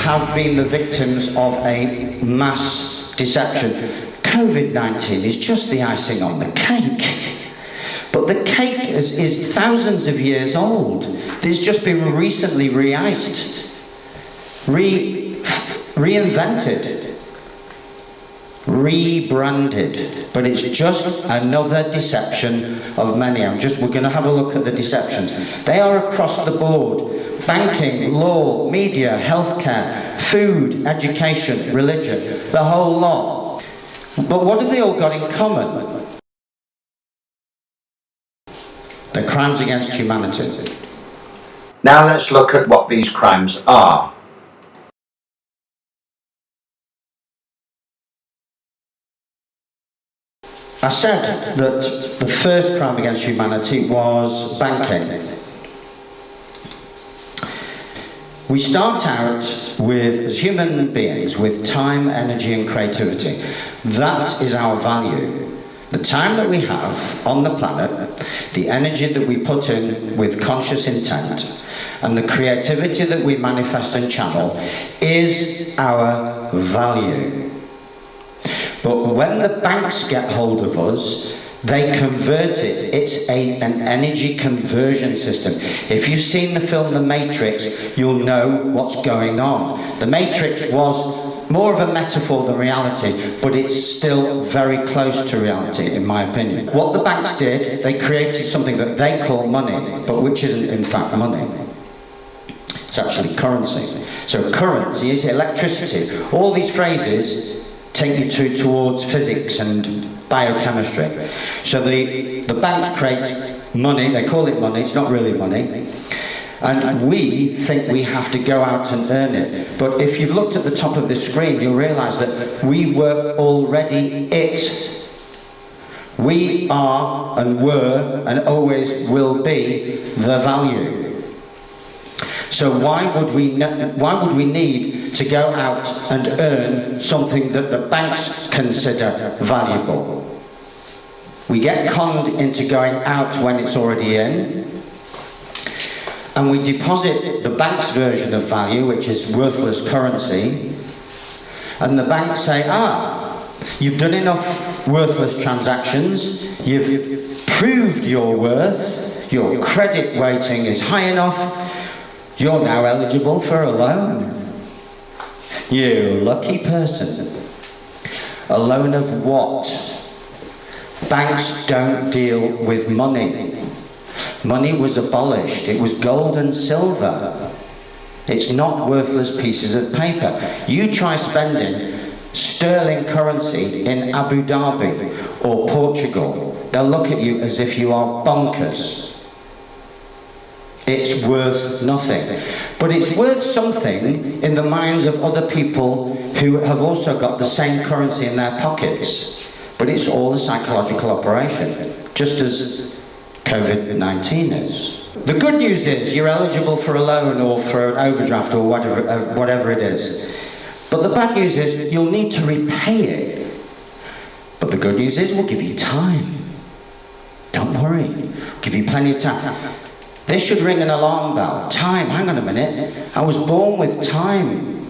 have been the victims of a mass deception. COVID-19 is just the icing on the cake. But the cake is thousands of years old. It's just been recently re-iced, reinvented, rebranded. But it's just another deception of many. We're going to have a look at the deceptions. They are across the board. Banking, law, media, healthcare, food, education, religion, the whole lot. But what have they all got in common? They're crimes against humanity. Now let's look at what these crimes are. I said that the first crime against humanity was banking. We start out with, as human beings, with time, energy and creativity. That is our value. The time that we have on the planet, the energy that we put in with conscious intent, and the creativity that we manifest and channel is our value. But when the banks get hold of us, they convert it. It's an energy conversion system. If you've seen the film The Matrix, you'll know what's going on. The Matrix was more of a metaphor than reality, but it's still very close to reality, in my opinion. What the banks did, they created something that they call money, but which isn't in fact money. It's actually currency. So currency is electricity. All these phrases take you towards physics and biochemistry. So the banks create money, they call it money, it's not really money, and we think we have to go out and earn it. But if you've looked at the top of the screen, you'll realise that we were already it. We are and were and always will be the value. So why would we need to go out and earn something that the banks consider valuable? We get conned into going out when it's already in, and we deposit the bank's version of value, which is worthless currency, and the banks say, you've done enough worthless transactions, you've proved your worth, your credit rating is high enough, you're now eligible for a loan. You lucky person. A loan of what? Banks don't deal with money. Money was abolished. It was gold and silver. It's not worthless pieces of paper. You try spending sterling currency in Abu Dhabi or Portugal, they'll look at you as if you are bonkers. It's worth nothing. But it's worth something in the minds of other people who have also got the same currency in their pockets. But it's all a psychological operation, just as COVID-19 is. The good news is you're eligible for a loan or for an overdraft or whatever it is. But the bad news is you'll need to repay it. But the good news is we'll give you time. Don't worry, we'll give you plenty of time. This should ring an alarm bell. Time, hang on a minute. I was born with time.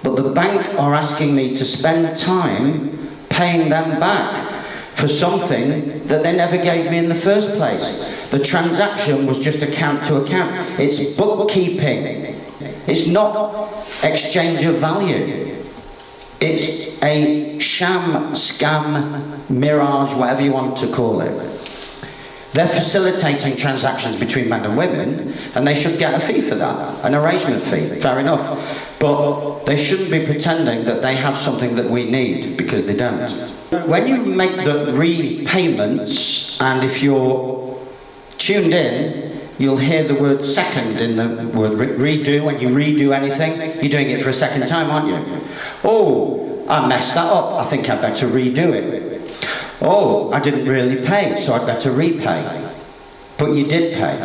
But the bank are asking me to spend time paying them back for something that they never gave me in the first place. The transaction was just account to account. It's bookkeeping. It's not exchange of value. It's a sham, scam, mirage, whatever you want to call it. They're facilitating transactions between men and women, and they should get a fee for that, an arrangement fee, fair enough. But they shouldn't be pretending that they have something that we need, because they don't. When you make the repayments, and if you're tuned in, you'll hear the word second in the word redo. When you redo anything, you're doing it for a second time, aren't you? Oh, I messed that up, I think I'd better redo it. Oh, I didn't really pay, so I'd better repay. But you did pay.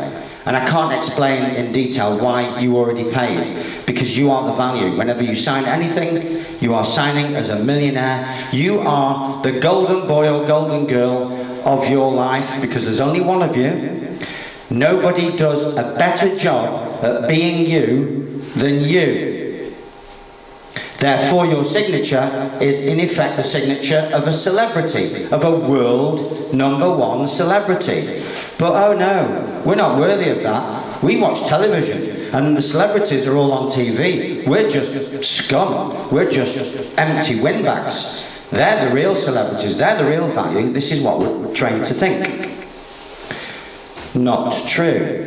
And I can't explain in detail why you already paid, because you are the value. Whenever you sign anything, you are signing as a millionaire. You are the golden boy or golden girl of your life, because there's only one of you. Nobody does a better job at being you than you. Therefore, your signature is in effect the signature of a celebrity, of a world #1 celebrity. But oh no, we're not worthy of that. We watch television and the celebrities are all on TV. We're just scum. We're just empty windbags. They're the real celebrities. They're the real value. This is what we're trained to think. Not true.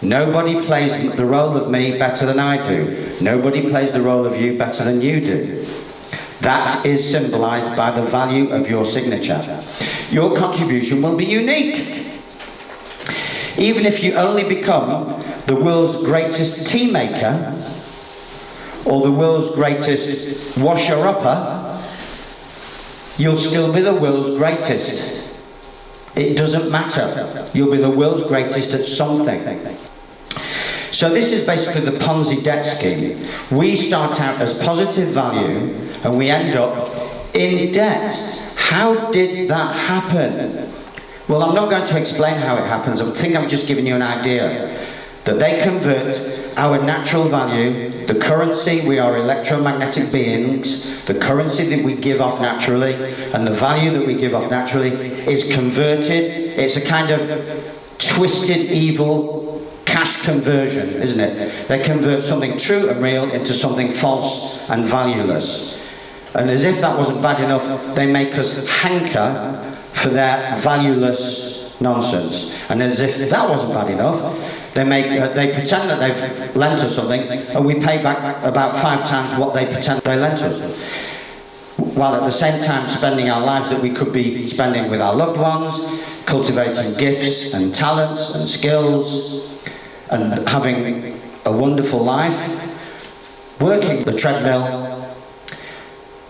Nobody plays the role of me better than I do. Nobody plays the role of you better than you do. That is symbolized by the value of your signature. Your contribution will be unique. Even if you only become the world's greatest tea maker or the world's greatest washer-upper, you'll still be the world's greatest. It doesn't matter. You'll be the world's greatest at something. So this is basically the Ponzi debt scheme. We start out as positive value and we end up in debt. How did that happen? Well, I'm not going to explain how it happens. I think I've just given you an idea. That they convert our natural value, the currency, we are electromagnetic beings, the currency that we give off naturally and the value that we give off naturally is converted. It's a kind of twisted evil cash conversion, isn't it? They convert something true and real into something false and valueless. And as if that wasn't bad enough, they make us hanker for their valueless nonsense. And as if that wasn't bad enough, they pretend that they've lent us something and we pay back about 5 times what they pretend they lent us. While at the same time spending our lives that we could be spending with our loved ones, cultivating gifts and talents and skills, and having a wonderful life, working the treadmill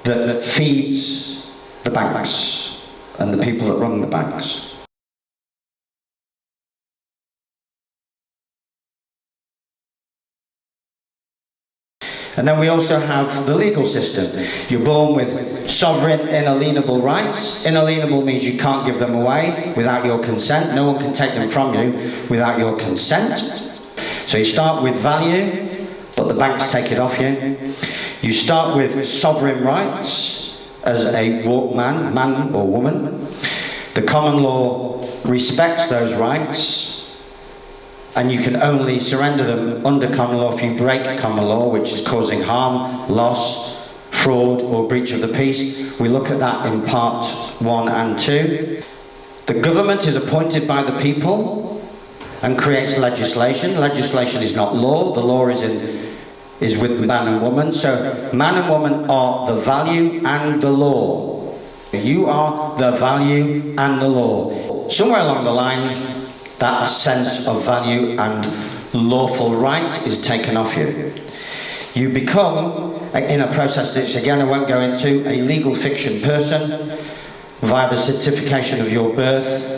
that feeds the banks and the people that run the banks. And then we also have the legal system. You're born with sovereign inalienable rights. Inalienable means you can't give them away without your consent. No one can take them from you without your consent. So you start with value, but the banks take it off you. You start with sovereign rights as a man or woman. The common law respects those rights, and you can only surrender them under common law if you break common law, which is causing harm, loss, fraud, or breach of the peace. We look at that in part 1 and 2. The government is appointed by the people and creates legislation. Legislation is not law. The law is with man and woman. So man and woman are the value and the law. You are the value and the law. Somewhere along the line, that sense of value and lawful right is taken off you. You become, in a process that, again, I won't go into, a legal fiction person via the certification of your birth.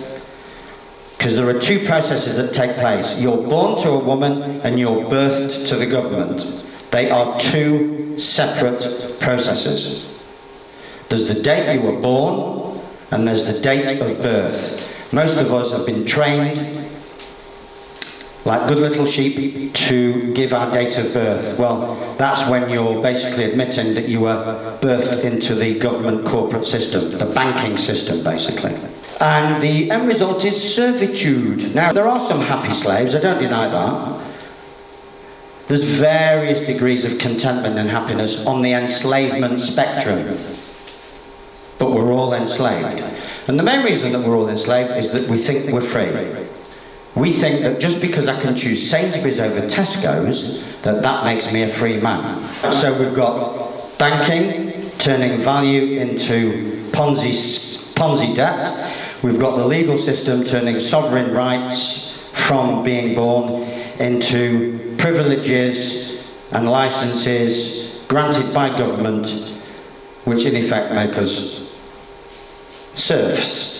Because there are 2 processes that take place. You're born to a woman and you're birthed to the government. They are 2 separate processes. There's the date you were born and there's the date of birth. Most of us have been trained, like good little sheep, to give our date of birth. Well, that's when you're basically admitting that you were birthed into the government corporate system, the banking system, basically. And the end result is servitude. Now, there are some happy slaves, I don't deny that. There's various degrees of contentment and happiness on the enslavement spectrum. But we're all enslaved. And the main reason that we're all enslaved is that we think we're free. We think that just because I can choose Sainsbury's over Tesco's, that makes me a free man. So we've got banking, turning value into Ponzi debt. We've got the legal system turning sovereign rights from being born into privileges and licenses granted by government, which in effect make us serfs.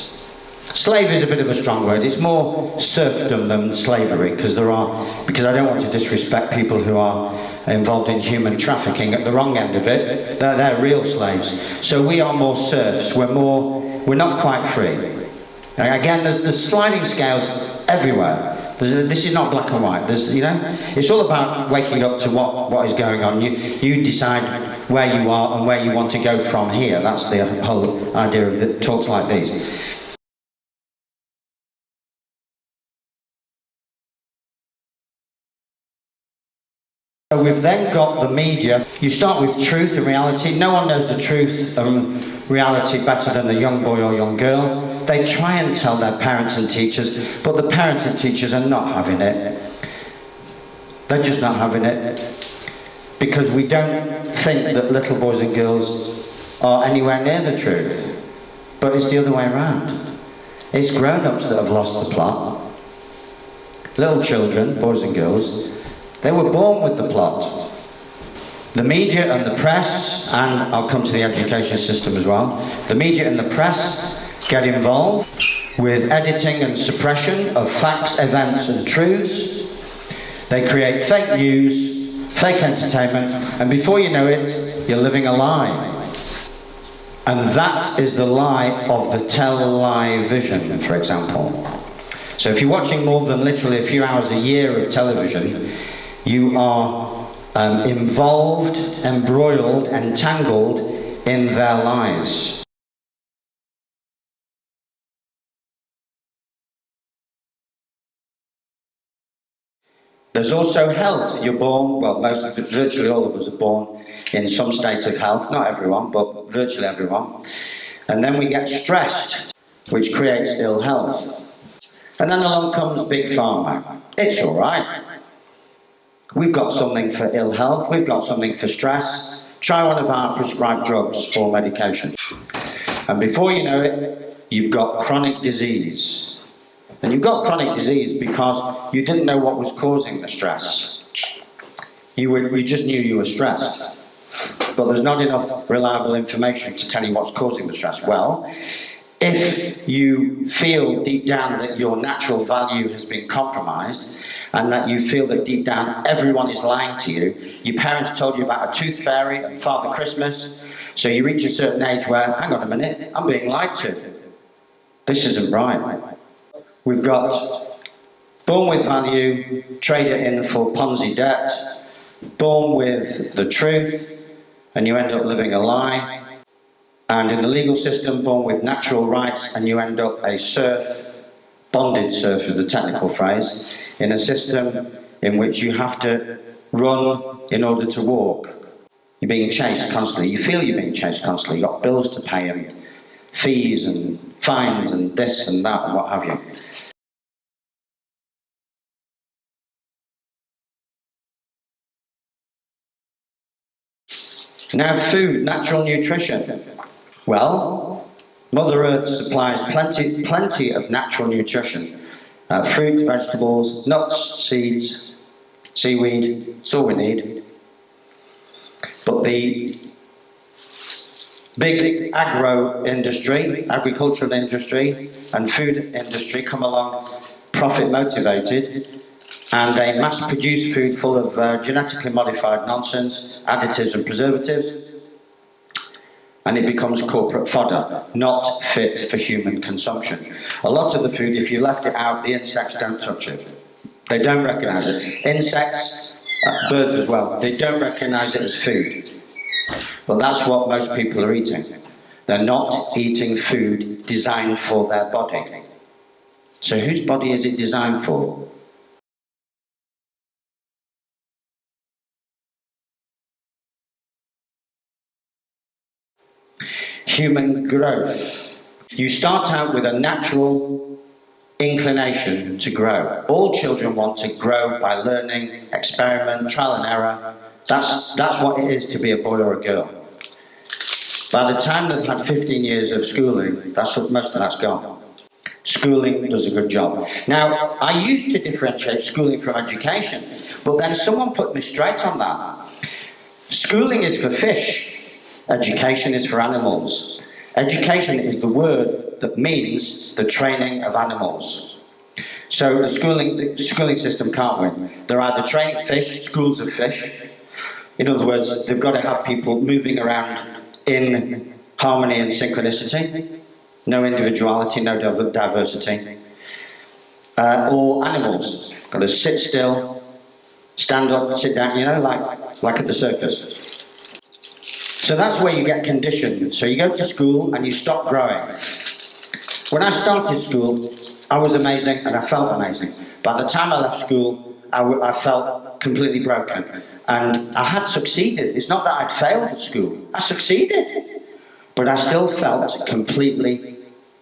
Slave is a bit of a strong word. It's more serfdom than slavery, because I don't want to disrespect people who are involved in human trafficking at the wrong end of it. They're real slaves. So we are more serfs. We're not quite free. Again, there's sliding scales everywhere. This is not black and white. It's all about waking up to what is going on. You decide where you are and where you want to go from here. That's the whole idea of the talks like these. So we've then got the media. You start with truth and reality. No one knows the truth and reality better than the young boy or young girl. They try and tell their parents and teachers, but the parents and teachers are not having it. They're just not having it. Because we don't think that little boys and girls are anywhere near the truth. But it's the other way around. It's grown-ups that have lost the plot. Little children, boys and girls, they were born with the plot. The media and the press, and I'll come to the education system as well, the media and the press get involved with editing and suppression of facts, events and truths. They create fake news, fake entertainment, and before you know it, you're living a lie. And that is the lie of the tell-lie vision, for example. So if you're watching more than literally a few hours a year of television, you are involved, embroiled, entangled in their lies. There's also health. You're born, well, virtually all of us are born in some state of health. Not everyone, but virtually everyone. And then we get stressed, which creates ill health. And then along comes Big Pharma. It's all right. We've got something for ill health, we've got something for stress. Try one of our prescribed drugs or medication. And before you know it, you've got chronic disease. And you've got chronic disease because you didn't know what was causing the stress. You just knew you were stressed. But there's not enough reliable information to tell you what's causing the stress. Well, if you feel deep down that your natural value has been compromised, and that you feel that deep down everyone is lying to you, your parents told you about a tooth fairy and Father Christmas, so you reach a certain age where, hang on a minute, I'm being lied to. This isn't right. We've got born with value, trade it in for Ponzi debt, born with the truth, and you end up living a lie. And in the legal system, born with natural rights, and you end up a serf, bonded serf is the technical phrase, in a system in which you have to run in order to walk. You're being chased constantly. You feel you're being chased constantly. You've got bills to pay and fees and fines and this and that and what have you. Now food, natural nutrition. Well, Mother Earth supplies plenty of natural nutrition. Fruit, vegetables, nuts, seeds, seaweed, it's all we need. But the big agricultural industry and food industry come along profit motivated, and they mass produce food full of genetically modified nonsense, additives and preservatives, and it becomes corporate fodder, not fit for human consumption. A lot of the food, if you left it out, the insects don't touch it. They don't recognise it. Insects, birds as well, they don't recognise it as food. But that's what most people are eating. They're not eating food designed for their body. So whose body is it designed for? Human growth. You start out with a natural inclination to grow. All children want to grow by learning, experiment, trial and error. That's what it is to be a boy or a girl. By the time they've had 15 years of schooling, most of that's gone. Schooling does a good job. Now, I used to differentiate schooling from education, but then someone put me straight on that. Schooling is for fish. Education is for animals. Education is the word that means the training of animals. So the schooling system can't win. They're either training fish, schools of fish. In other words, they've got to have people moving around in harmony and synchronicity. No individuality, no diversity. Or animals. Got to sit still, stand up, sit down, like at the circus. So that's where you get conditioned. So you go to school and you stop growing. When I started school, I was amazing and I felt amazing. By the time I left school, I felt completely broken. And I had succeeded. It's not that I'd failed at school. I succeeded. But I still felt completely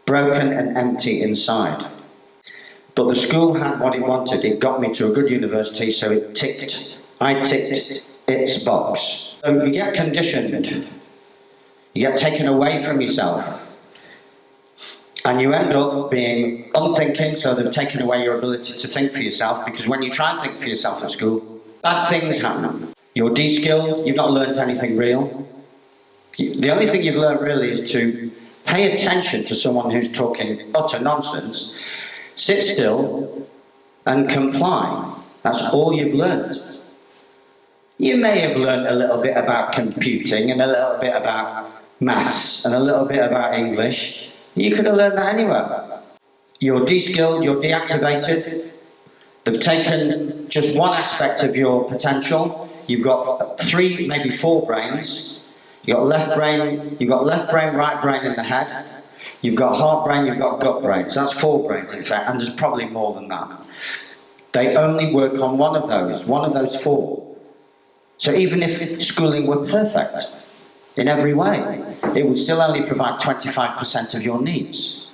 broken and empty inside. But the school had what it wanted. It got me to a good university, so I ticked its box. So you get conditioned. You get taken away from yourself. And you end up being unthinking, so they've taken away your ability to think for yourself, because when you try and think for yourself at school, bad things happen. You're de-skilled, you've not learned anything real. The only thing you've learned really is to pay attention to someone who's talking utter nonsense, sit still and comply. That's all you've learned. You may have learned a little bit about computing and a little bit about maths and a little bit about English. You could have learned that anywhere. You're de-skilled, you're deactivated. They've taken just one aspect of your potential. You've got 3, maybe 4 brains. You've got left brain, right brain in the head. You've got heart brain, you've got gut brain. So that's 4 brains in fact, and there's probably more than that. They only work on one of those 4. So even if schooling were perfect in every way, it would still only provide 25% of your needs.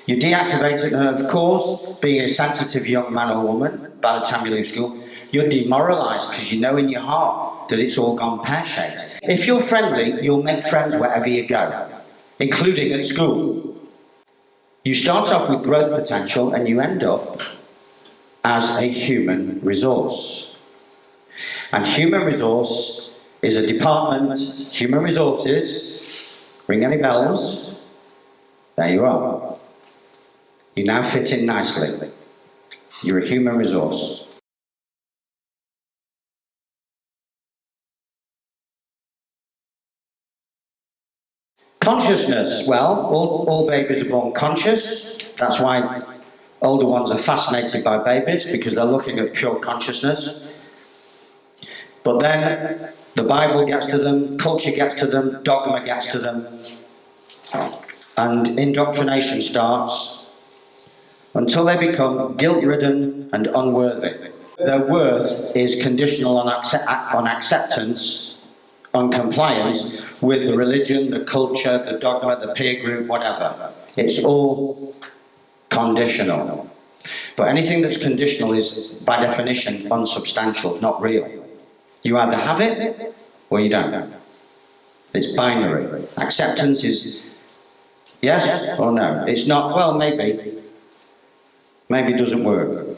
You're deactivated, and of course, being a sensitive young man or woman, by the time you leave school, you're demoralised because you know in your heart that it's all gone pear-shaped. If you're friendly, you'll make friends wherever you go, including at school. You start off with growth potential and you end up as a human resource. And human resource is a department. Human resources, ring any bells? There you are. You now fit in nicely. You're a human resource. Consciousness. Well, all babies are born conscious. That's why older ones are fascinated by babies, because they're looking at pure consciousness. But then the Bible gets to them, culture gets to them, dogma gets to them, and indoctrination starts until they become guilt-ridden and unworthy. Their worth is conditional on acceptance, on compliance with the religion, the culture, the dogma, the peer group, whatever. It's all conditional. But anything that's conditional is, by definition, unsubstantial, not real. You either have it or you don't. It's binary. Acceptance is yes or no. It's not, well, maybe. Maybe it doesn't work.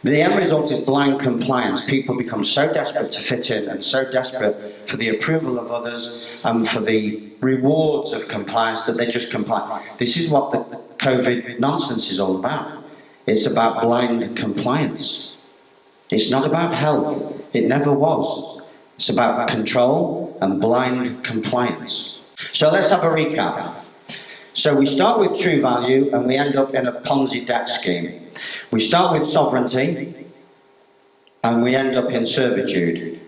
The end result is blind compliance. People become so desperate to fit in and so desperate for the approval of others and for the rewards of compliance that they just comply. This is what the COVID nonsense is all about. It's about blind compliance. It's not about health. It never was. It's about control and blind compliance. So let's have a recap. So we start with true value and we end up in a Ponzi debt scheme. We start with sovereignty and we end up in servitude.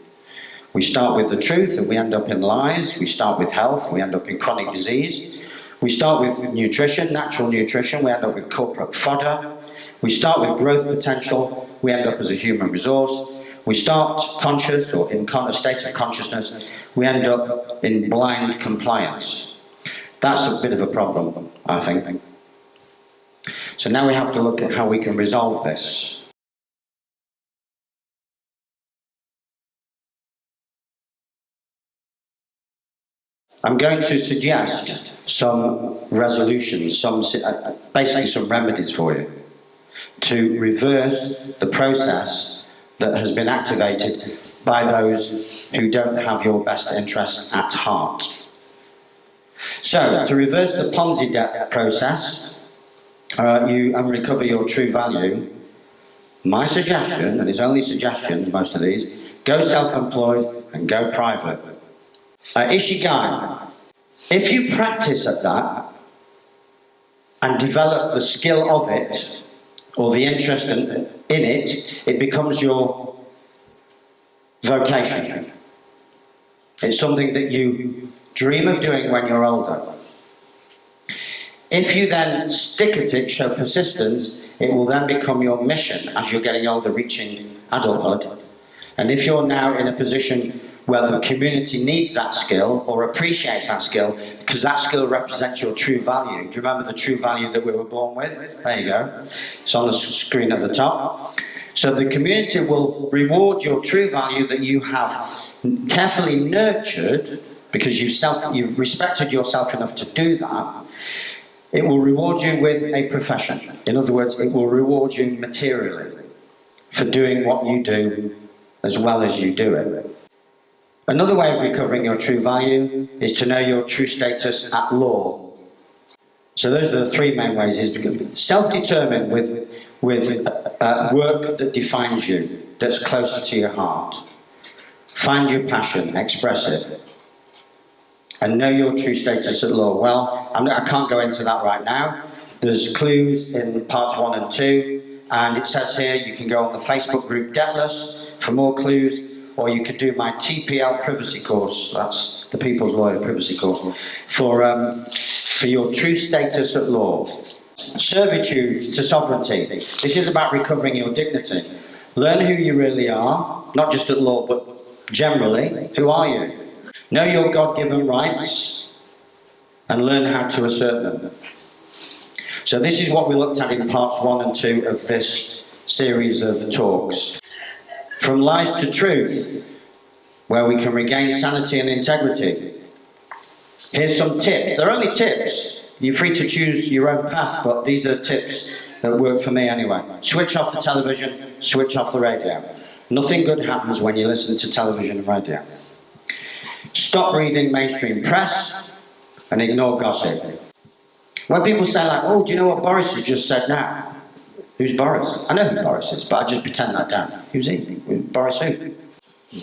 We start with the truth and we end up in lies. We start with health, we end up in chronic disease. We start with nutrition, natural nutrition, we end up with corporate fodder. We start with growth potential, we end up as a human resource. We start conscious or in a state of consciousness, we end up in blind compliance. That's a bit of a problem, I think. So now we have to look at how we can resolve this. I'm going to suggest some resolutions, basically some remedies for you, to reverse the process that has been activated by those who don't have your best interests at heart. So, to reverse the Ponzi debt process and recover your true value, my suggestion, and it's only suggestions, most of these, go self-employed and go private. Ikigai. If you practice at that and develop the skill of it, or the interest in it, it becomes your vocation. It's something that you dream of doing when you're older. If you then stick at it, show persistence, it will then become your mission as you're getting older, reaching adulthood. And if you're now in a position where the community needs that skill or appreciates that skill, because that skill represents your true value. Do you remember the true value that we were born with? There you go. It's on the screen at the top. So the community will reward your true value that you have carefully nurtured, because you've respected yourself enough to do that. It will reward you with a profession. In other words, it will reward you materially for doing what you do as well as you do it. Another way of recovering your true value is to know your true status at law. So those are the three main ways. Is self-determined with work that defines you, that's closer to your heart. Find your passion, express it. And know your true status at law. Well, I can't go into that right now. There's clues in parts 1 and 2, and it says here you can go on the Facebook group Debtless for more clues, or you could do my TPL privacy course, that's the People's Lawyer privacy course, for your true status at law. Servitude to sovereignty. This is about recovering your dignity. Learn who you really are, not just at law, but generally. Who are you? Know your God-given rights and learn how to assert them. So this is what we looked at in parts 1 and 2 of this series of talks. From lies to truth, where we can regain sanity and integrity. Here's some tips. They're only tips. You're free to choose your own path, but these are tips that work for me anyway. Switch off the television, switch off the radio. Nothing good happens when you listen to television and radio. Stop reading mainstream press and ignore gossip. When people say like, oh, do you know what Boris has just said now? Who's Boris? I know who Boris is, but I just pretend that down. Who's he? Boris who?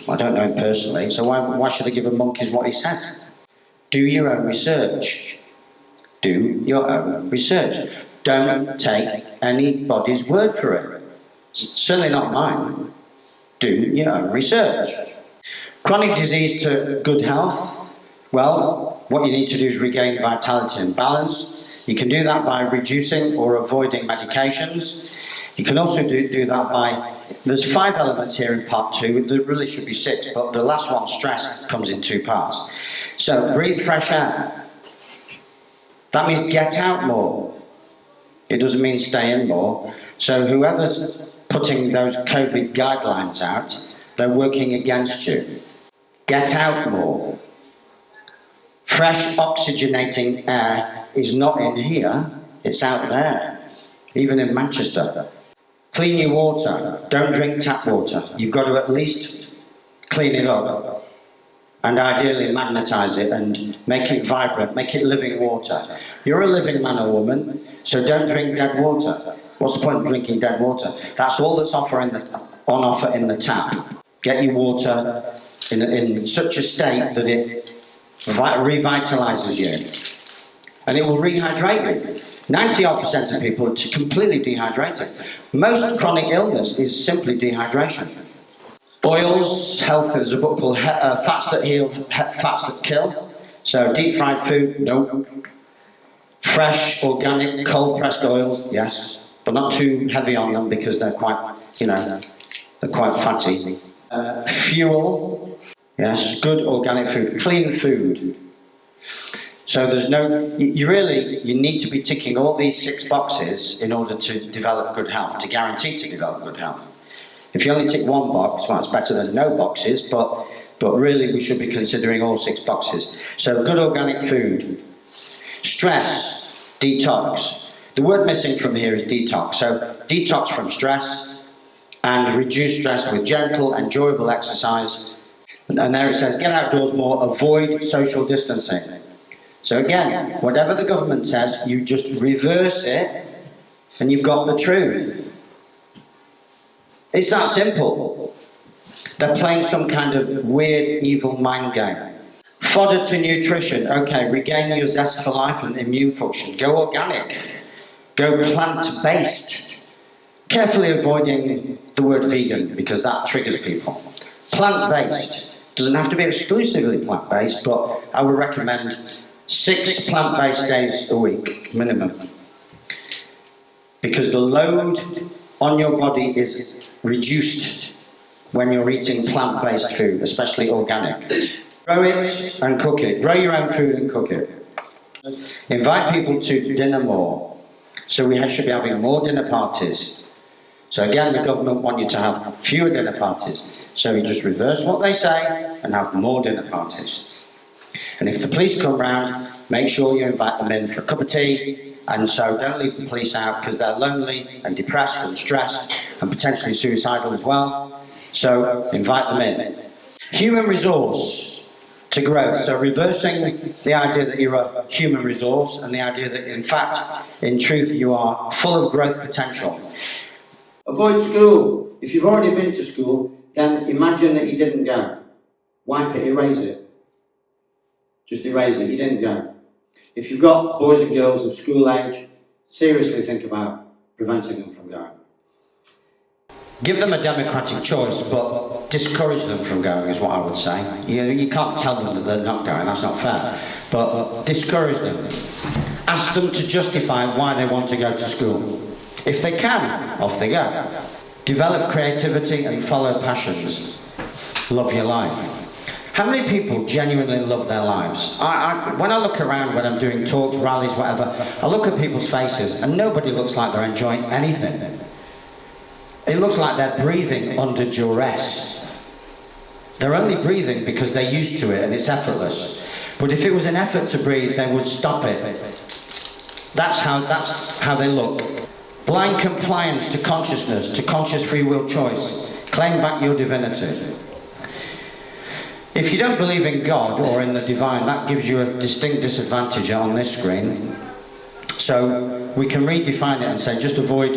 I don't know him personally, so why should I give a monkeys what he says? Do your own research. Do your own research. Don't take anybody's word for it. Certainly not mine. Do your own research. Chronic disease to good health. Well, what you need to do is regain vitality and balance. You can do that by reducing or avoiding medications. You can also do that by... There's 5 elements here in part 2. There really should be 6, but the last one, stress, comes in 2 parts. So, breathe fresh air. That means get out more. It doesn't mean stay in more. So whoever's putting those COVID guidelines out, they're working against you. Get out more. Fresh oxygenating air is not in here, it's out there, even in Manchester. Clean your water. Don't drink tap water. You've got to at least clean it up and ideally magnetise it and make it vibrant, make it living water. You're a living man or woman, so don't drink dead water. What's the point of drinking dead water? That's all that's on offer in the tap. Get your water in such a state that it revitalises you. And it will rehydrate you. 90% of people are completely dehydrated. Most chronic illness is simply dehydration. Oils, health, there's a book called Fats That Heal, Fats That Kill. So deep fried food, no. Fresh, organic, cold pressed oils, yes. But not too heavy on them because they're quite, they're quite fatty. Fuel, yes. Good organic food. Clean food. So there's you need to be ticking all these 6 boxes in order to develop good health, to guarantee to develop good health. If you only tick 1 box, well, it's better than no boxes, but really we should be considering all 6 boxes. So good organic food. Stress, detox. The word missing from here is detox. So detox from stress and reduce stress with gentle, enjoyable exercise. And there it says, get outdoors more, avoid social distancing. So again, whatever the government says, you just reverse it and you've got the truth. It's that simple. They're playing some kind of weird, evil mind game. Fodder to nutrition. Okay, regain your zest for life and immune function. Go organic. Go plant-based. Carefully avoiding the word vegan because that triggers people. Plant-based. Doesn't have to be exclusively plant-based, but I would recommend 6 plant-based days a week, minimum. Because the load on your body is reduced when you're eating plant-based food, especially organic. Grow it and cook it. Grow your own food and cook it. Invite people to dinner more. So we should be having more dinner parties. So again, the government want you to have fewer dinner parties. So you just reverse what they say and have more dinner parties. And if the police come round, make sure you invite them in for a cup of tea. And so don't leave the police out because they're lonely and depressed and stressed and potentially suicidal as well. So invite them in. Human resource to growth. So reversing the idea that you're a human resource and the idea that in fact, in truth, you are full of growth potential. Avoid school. If you've already been to school, then imagine that you didn't go. Wipe it, erase it. Just erase it, you didn't go. If you've got boys and girls of school age, seriously think about preventing them from going. Give them a democratic choice, but discourage them from going is what I would say. You can't tell them that they're not going, that's not fair. But discourage them. Ask them to justify why they want to go to school. If they can, off they go. Develop creativity and follow passions. Love your life. How many people genuinely love their lives? When I look around when I'm doing talks, rallies, whatever, I look at people's faces and nobody looks like they're enjoying anything. It looks like they're breathing under duress. They're only breathing because they're used to it and it's effortless. But if it was an effort to breathe, they would stop it. That's how they look. Blind compliance to consciousness, to conscious free will choice. Claim back your divinity. If you don't believe in God or in the divine, that gives you a distinct disadvantage on this screen. So we can redefine it and say just avoid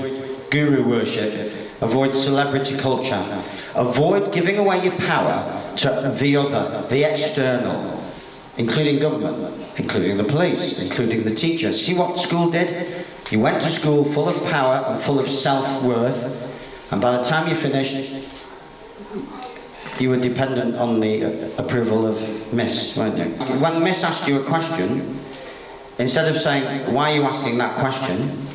guru worship, avoid celebrity culture, avoid giving away your power to the other, the external, including government, including the police, including the teachers. See what school did? You went to school full of power and full of self-worth, and by the time you finished, you were dependent on the approval of Miss, weren't you? When Miss asked you a question, instead of saying, why are you asking that question?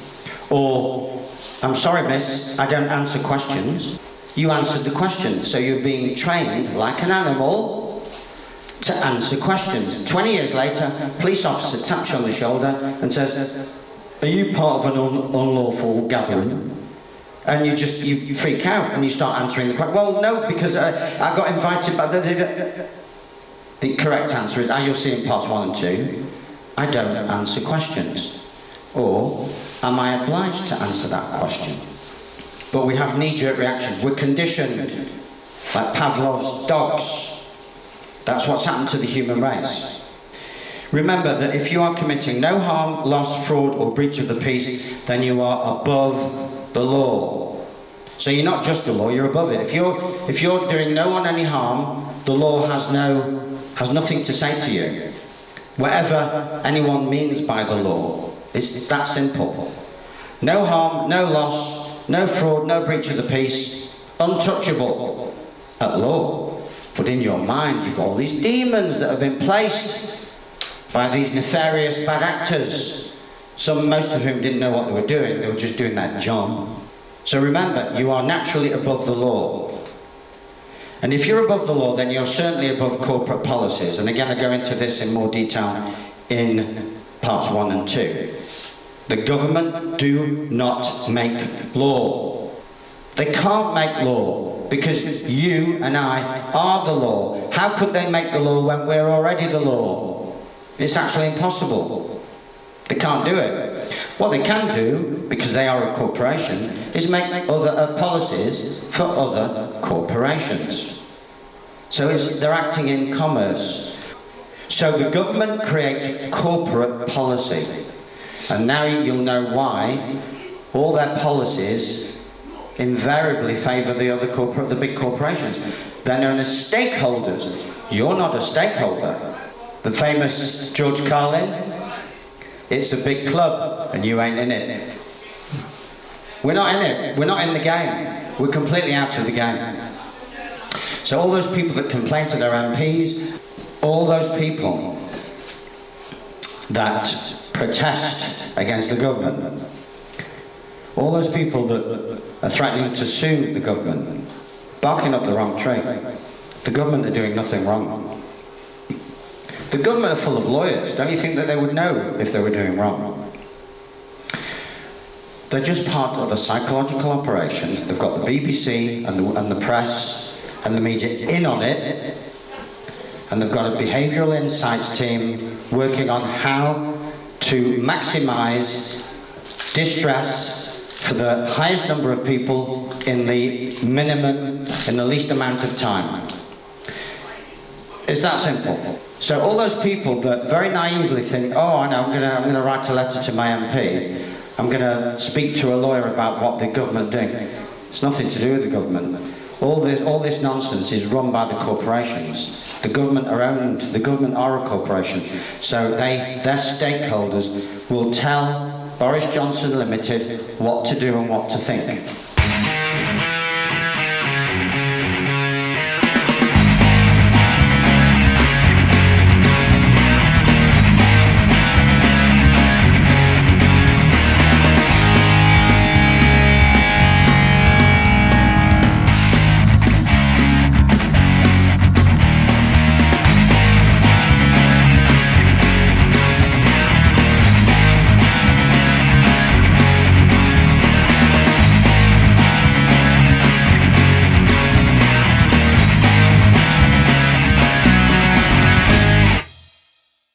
Or, I'm sorry Miss, I don't answer questions, you answered the question. So you're being trained like an animal to answer questions. 20 years later, police officer taps you on the shoulder and says, are you part of an unlawful gathering? And you freak out and you start answering the question. Well, no, because I got invited by the correct answer is, as you'll see in parts 1 and 2, I don't answer questions. Or, am I obliged to answer that question? But we have knee-jerk reactions. We're conditioned, like Pavlov's dogs. That's what's happened to the human race. Remember that if you are committing no harm, loss, fraud, or breach of the peace, then you are above the law. So you're not just the law, you're above it. If you're doing no one any harm, the law has nothing to say to you. Whatever anyone means by the law, it's that simple. No harm, no loss, no fraud, no breach of the peace, untouchable at law. But in your mind, you've got all these demons that have been placed by these nefarious bad actors. Most of whom didn't know what they were doing, they were just doing that job. So remember, you are naturally above the law. And if you're above the law, then you're certainly above corporate policies. And again, I go into this in more detail in parts 1 and 2. The government do not make law. They can't make law because you and I are the law. How could they make the law when we're already the law? It's actually impossible. They can't do it. What they can do, because they are a corporation, is make other policies for other corporations. So they're acting in commerce. So the government creates corporate policy. And now you'll know why all their policies invariably favour the big corporations. They're known as stakeholders. You're not a stakeholder. The famous George Carlin, it's a big club and you ain't in it. We're not in it. We're not in the game. We're completely out of the game. So all those people that complain to their MPs, all those people that protest against the government, all those people that are threatening to sue the government, barking up the wrong tree. The government are doing nothing wrong. The government are full of lawyers. Don't you think that they would know if they were doing wrong? They're just part of a psychological operation. They've got the BBC and the press and the media in on it, and they've got a behavioural insights team working on how to maximise distress for the highest number of people in the least amount of time. It's that simple. So all those people that very naively think, oh, I know, I'm going to write a letter to my MP, I'm going to speak to a lawyer about what the government are doing. It's nothing to do with the government. All this nonsense is run by the corporations. The government are a corporation. So their stakeholders will tell Boris Johnson Limited what to do and what to think.